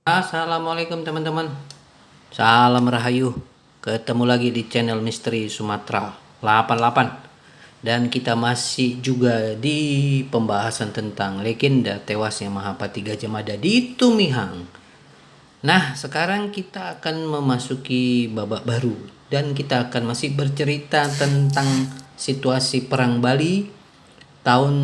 Assalamualaikum teman-teman. Salam Rahayu. Ketemu lagi di channel Misteri Sumatera 88. Dan kita masih juga di pembahasan tentang legenda tewasnya Mahapati Gajah Mada di Tumihang. Nah, sekarang kita akan memasuki babak baru dan kita akan masih bercerita tentang situasi Perang Bali tahun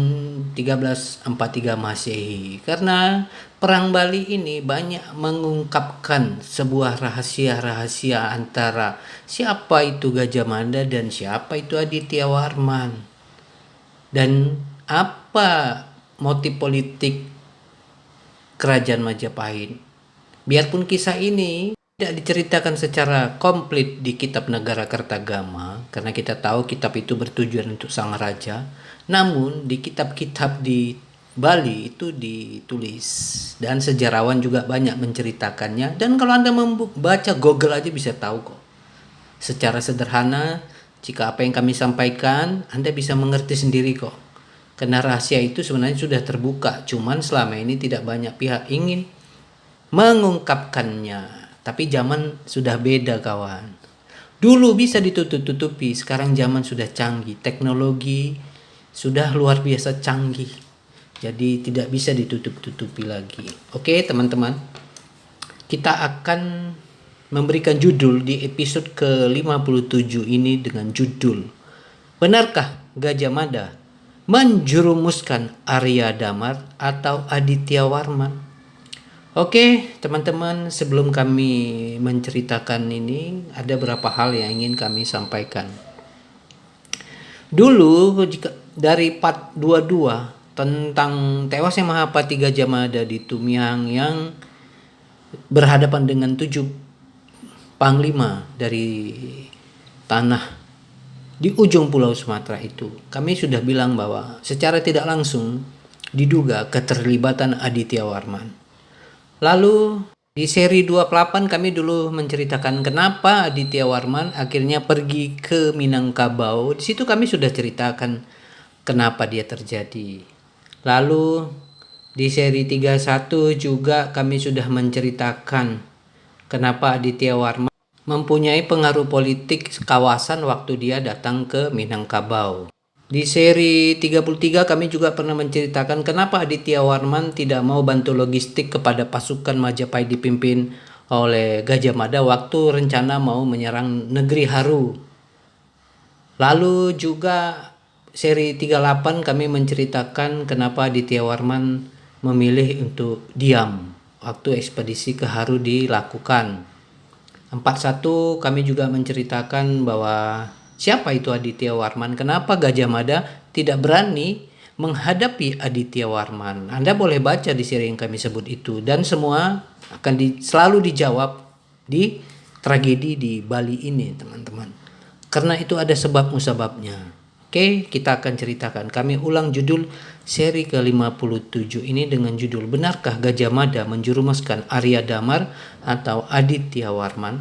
1343 Masehi. Karena Perang Bali ini banyak mengungkapkan sebuah rahasia-rahasia antara siapa itu Gajah Mada dan siapa itu Aditya Warman. Dan apa motif politik Kerajaan Majapahit. Biarpun kisah ini tidak diceritakan secara komplit di kitab Negara Kertagama, karena kita tahu kitab itu bertujuan untuk sang raja, namun di kitab-kitab di Bali itu ditulis dan sejarawan juga banyak menceritakannya. Dan kalau Anda membaca Google aja bisa tahu kok. Secara sederhana, jika apa yang kami sampaikan Anda bisa mengerti sendiri kok. Karena rahasia itu sebenarnya sudah terbuka, cuman selama ini tidak banyak pihak ingin mengungkapkannya. Tapi zaman sudah beda kawan. Dulu bisa ditutup-tutupi, sekarang zaman sudah canggih, teknologi sudah luar biasa canggih. Jadi tidak bisa ditutup-tutupi lagi. Oke teman-teman, kita akan memberikan judul di episode ke-57 ini dengan judul Benarkah Gajah Mada menjurumuskan Arya Damar atau Aditya Warman? Oke teman-teman, sebelum kami menceritakan ini ada beberapa hal yang ingin kami sampaikan. Dulu jika dari part 22 tentang tewasnya Mahapati Gajah Mada di Tumihang yang berhadapan dengan 7 panglima dari tanah di ujung pulau Sumatera itu, kami sudah bilang bahwa secara tidak langsung diduga keterlibatan Aditya Warman. Lalu di seri 28 kami dulu menceritakan kenapa Aditya Warman akhirnya pergi ke Minangkabau. Di situ kami sudah ceritakan kenapa dia terjadi. Lalu di seri 31 juga kami sudah menceritakan kenapa Aditya Warman mempunyai pengaruh politik kawasan waktu dia datang ke Minangkabau. Di seri 33 kami juga pernah menceritakan kenapa Aditya Warman tidak mau bantu logistik kepada pasukan Majapahit dipimpin oleh Gajah Mada waktu rencana mau menyerang negeri Haru. Lalu juga seri 38 kami menceritakan kenapa Aditya Warman memilih untuk diam waktu ekspedisi ke Haru dilakukan. 41 kami juga menceritakan bahwa siapa itu Aditya Warman? Kenapa Gajah Mada tidak berani menghadapi Aditya Warman? Anda boleh baca di seri yang kami sebut itu. Dan semua akan selalu dijawab di tragedi di Bali ini teman-teman. Karena itu ada sebab musababnya. Oke, kita akan ceritakan. Kami ulang judul seri ke-57 ini dengan judul Benarkah Gajah Mada menjurumuskan Arya Damar atau Aditya Warman?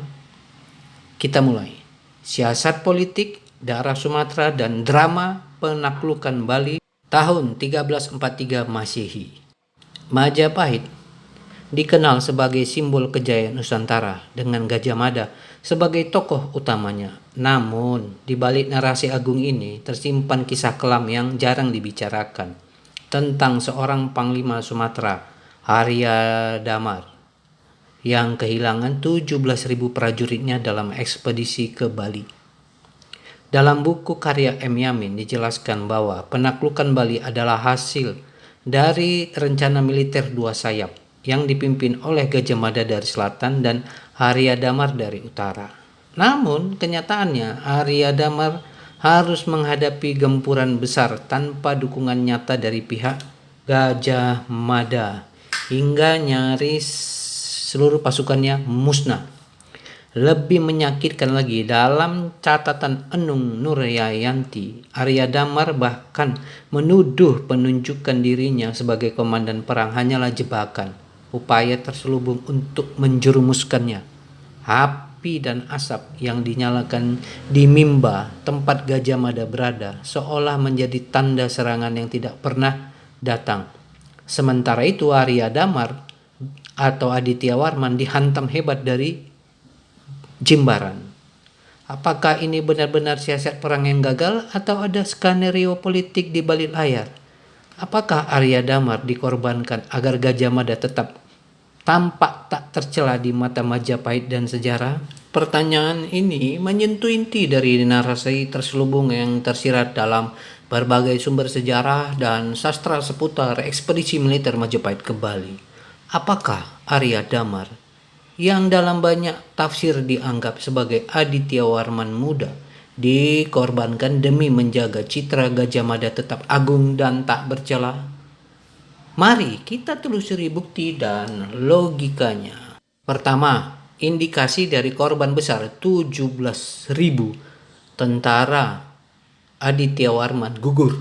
Kita mulai. Siasat politik daerah Sumatera dan drama penaklukan Bali tahun 1343 Masehi. Majapahit dikenal sebagai simbol kejayaan Nusantara dengan Gajah Mada sebagai tokoh utamanya. Namun, di balik narasi agung ini tersimpan kisah kelam yang jarang dibicarakan tentang seorang panglima Sumatera, Arya Damar, yang kehilangan 17.000 prajuritnya dalam ekspedisi ke Bali. Dalam buku karya M. Yamin dijelaskan bahwa penaklukan Bali adalah hasil dari rencana militer dua sayap yang dipimpin oleh Gajah Mada dari selatan dan Arya Damar dari utara. Namun kenyataannya Arya Damar harus menghadapi gempuran besar tanpa dukungan nyata dari pihak Gajah Mada hingga nyaris seluruh pasukannya musnah. Lebih menyakitkan lagi, dalam catatan Enung Nuryayanti, Arya Damar bahkan menuduh penunjukan dirinya sebagai komandan perang hanyalah jebakan, upaya terselubung untuk menjerumuskannya. Api dan asap yang dinyalakan di Mimba, tempat Gajah Mada berada, seolah menjadi tanda serangan yang tidak pernah datang. Sementara itu Arya Damar atau Aditya Warman dihantam hebat dari Jimbaran. Apakah ini benar-benar siasat perang yang gagal atau ada skenario politik di balik layar? Apakah Arya Damar dikorbankan agar Gajah Mada tetap tampak tak tercela di mata Majapahit dan sejarah? Pertanyaan ini menyentuh inti dari narasi terselubung yang tersirat dalam berbagai sumber sejarah dan sastra seputar ekspedisi militer Majapahit ke Bali. Apakah Arya Damar yang dalam banyak tafsir dianggap sebagai Aditya Warman muda dikorbankan demi menjaga citra Gajah Mada tetap agung dan tak bercela? Mari kita telusuri bukti dan logikanya. Pertama, indikasi dari korban besar 17.000 tentara Aditya Warman gugur.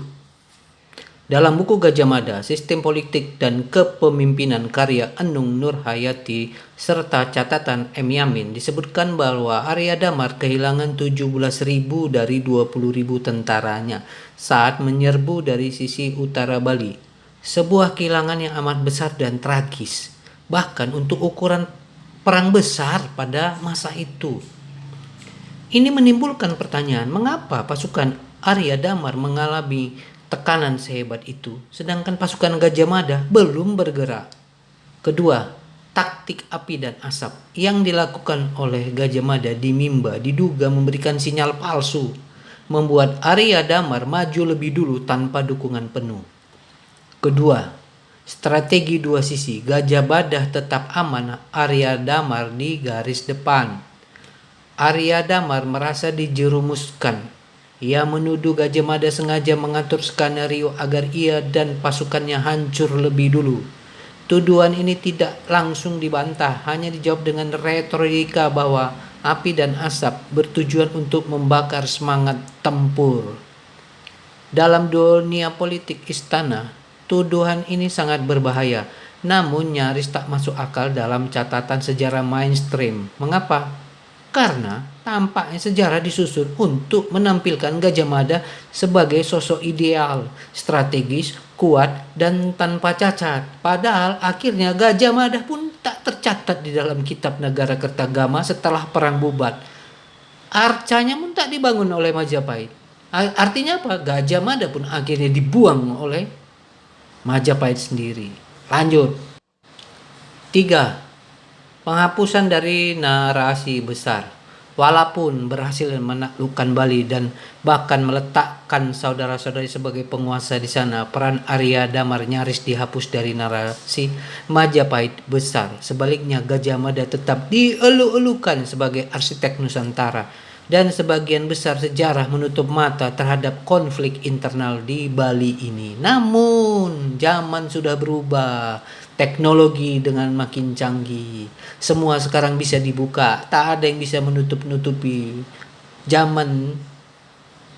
Dalam buku Gajah Mada, Sistem Politik dan Kepemimpinan karya Enung Nurhayati serta catatan M. Yamin disebutkan bahwa Arya Damar kehilangan 17.000 dari 20.000 tentaranya saat menyerbu dari sisi utara Bali. Sebuah kehilangan yang amat besar dan tragis, bahkan untuk ukuran perang besar pada masa itu. Ini menimbulkan pertanyaan, mengapa pasukan Arya Damar mengalami tekanan sehebat itu, sedangkan pasukan Gajah Mada belum bergerak. Kedua, taktik api dan asap yang dilakukan oleh Gajah Mada di Mimba diduga memberikan sinyal palsu, membuat Arya Damar maju lebih dulu tanpa dukungan penuh. Kedua, strategi dua sisi, Gajah Mada tetap aman, Arya Damar di garis depan. Arya Damar merasa dijerumuskan. Ia menuduh Gajah Mada sengaja mengatur skenario agar ia dan pasukannya hancur lebih dulu. Tuduhan ini tidak langsung dibantah, hanya dijawab dengan retorika bahwa api dan asap bertujuan untuk membakar semangat tempur. Dalam dunia politik istana, tuduhan ini sangat berbahaya, namun nyaris tak masuk akal dalam catatan sejarah mainstream. Mengapa? Karena tampaknya sejarah disusun untuk menampilkan Gajah Mada sebagai sosok ideal, strategis, kuat, dan tanpa cacat. Padahal akhirnya Gajah Mada pun tak tercatat di dalam kitab Negara Kertagama setelah perang bubat. Arcanya pun tak dibangun oleh Majapahit. Artinya apa? Gajah Mada pun akhirnya dibuang oleh Majapahit sendiri. Lanjut. 3. Penghapusan dari narasi besar. Walaupun berhasil menaklukkan Bali dan bahkan meletakkan saudara-saudari sebagai penguasa di sana, peran Arya Damar nyaris dihapus dari narasi Majapahit besar. Sebaliknya, Gajah Mada tetap dielu-elukan sebagai arsitek Nusantara, dan sebagian besar sejarah menutup mata terhadap konflik internal di Bali ini. Namun, zaman sudah berubah. Teknologi dengan makin canggih, semua sekarang bisa dibuka, tak ada yang bisa menutup-nutupi. Zaman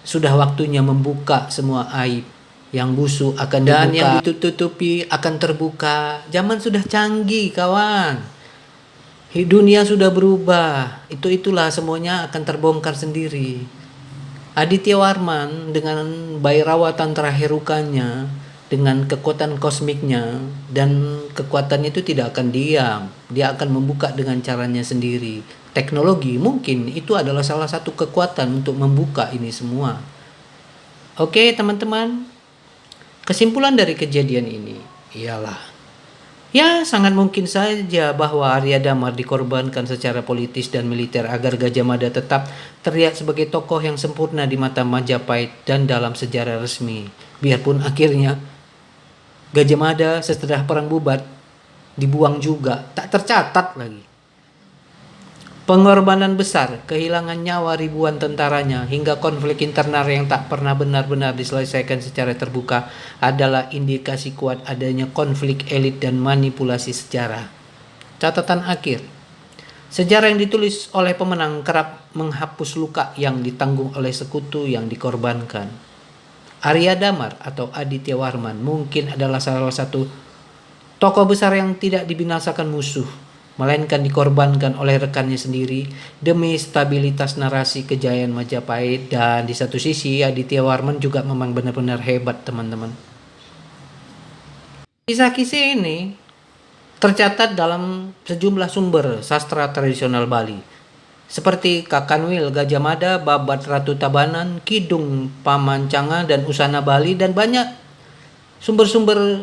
sudah waktunya membuka semua aib. Yang busuk akan dibuka, dan yang ditutupi akan terbuka. Zaman sudah canggih, kawan. Dunia sudah berubah. Itulah semuanya akan terbongkar sendiri. Aditya Warman dengan bairawatan terakhir rukanya, dengan kekuatan kosmiknya, dan kekuatan itu tidak akan diam. Dia akan membuka dengan caranya sendiri. Teknologi mungkin itu adalah salah satu kekuatan untuk membuka ini semua. Oke teman-teman, kesimpulan dari kejadian ini ialah, ya sangat mungkin saja bahwa Arya Damar dikorbankan secara politis dan militer agar Gajah Mada tetap terlihat sebagai tokoh yang sempurna di mata Majapahit dan dalam sejarah resmi. Biarpun akhirnya Gajah Mada setelah perang bubat dibuang juga, tak tercatat lagi. Pengorbanan besar, kehilangan nyawa ribuan tentaranya, hingga konflik internal yang tak pernah benar-benar diselesaikan secara terbuka adalah indikasi kuat adanya konflik elit dan manipulasi sejarah. Catatan akhir, sejarah yang ditulis oleh pemenang kerap menghapus luka yang ditanggung oleh sekutu yang dikorbankan. Arya Damar atau Aditya Warman mungkin adalah salah satu tokoh besar yang tidak dibinasakan musuh, melainkan dikorbankan oleh rekannya sendiri demi stabilitas narasi kejayaan Majapahit. Dan di satu sisi Aditya Warman juga memang benar-benar hebat teman-teman. Kisah-kisah ini tercatat dalam sejumlah sumber sastra tradisional Bali, seperti Kakanwil Gajah Mada, Babat Ratu Tabanan, Kidung Pamancanga, dan Usana Bali, dan banyak sumber-sumber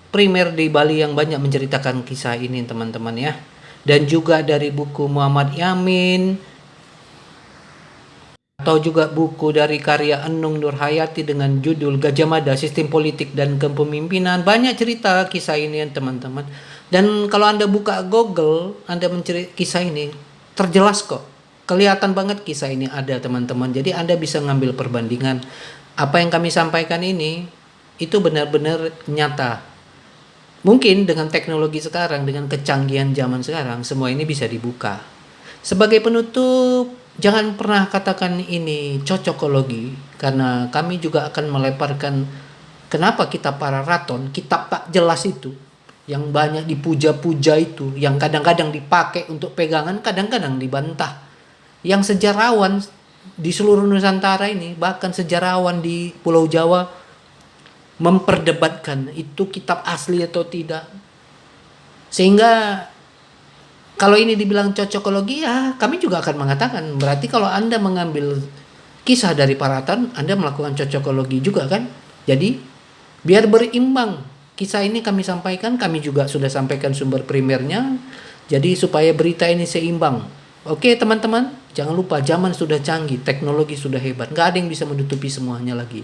primer di Bali yang banyak menceritakan kisah ini teman-teman ya. Dan juga dari buku Muhammad Yamin, atau juga buku dari karya Enung Nurhayati dengan judul Gajah Mada, Sistem Politik dan Kepemimpinan. Banyak cerita kisah ini teman-teman. Dan kalau Anda buka Google, Anda mencari kisah ini, terjelas kok. Kelihatan banget kisah ini ada teman-teman. Jadi Anda bisa ngambil perbandingan. Apa yang kami sampaikan ini, itu benar-benar nyata. Mungkin dengan teknologi sekarang, dengan kecanggihan zaman sekarang, semua ini bisa dibuka. Sebagai penutup, jangan pernah katakan ini cocokologi, karena kami juga akan meleparkan kenapa kitab Pararaton, kitab tak jelas itu, yang banyak dipuja-puja itu, yang kadang-kadang dipakai untuk pegangan, kadang-kadang dibantah. Yang sejarawan di seluruh Nusantara ini, bahkan sejarawan di Pulau Jawa, memperdebatkan itu kitab asli atau tidak. Sehingga kalau ini dibilang cocokologi, ya kami juga akan mengatakan, berarti kalau Anda mengambil kisah dari Pararaton, Anda melakukan cocokologi juga kan. Jadi biar berimbang, kisah ini kami sampaikan, kami juga sudah sampaikan sumber primernya, jadi supaya berita ini seimbang. Oke teman-teman, jangan lupa zaman sudah canggih, teknologi sudah hebat, gak ada yang bisa menutupi semuanya lagi.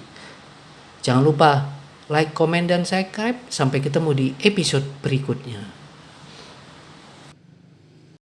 Jangan lupa like, komen, dan subscribe. Sampai ketemu di episode berikutnya.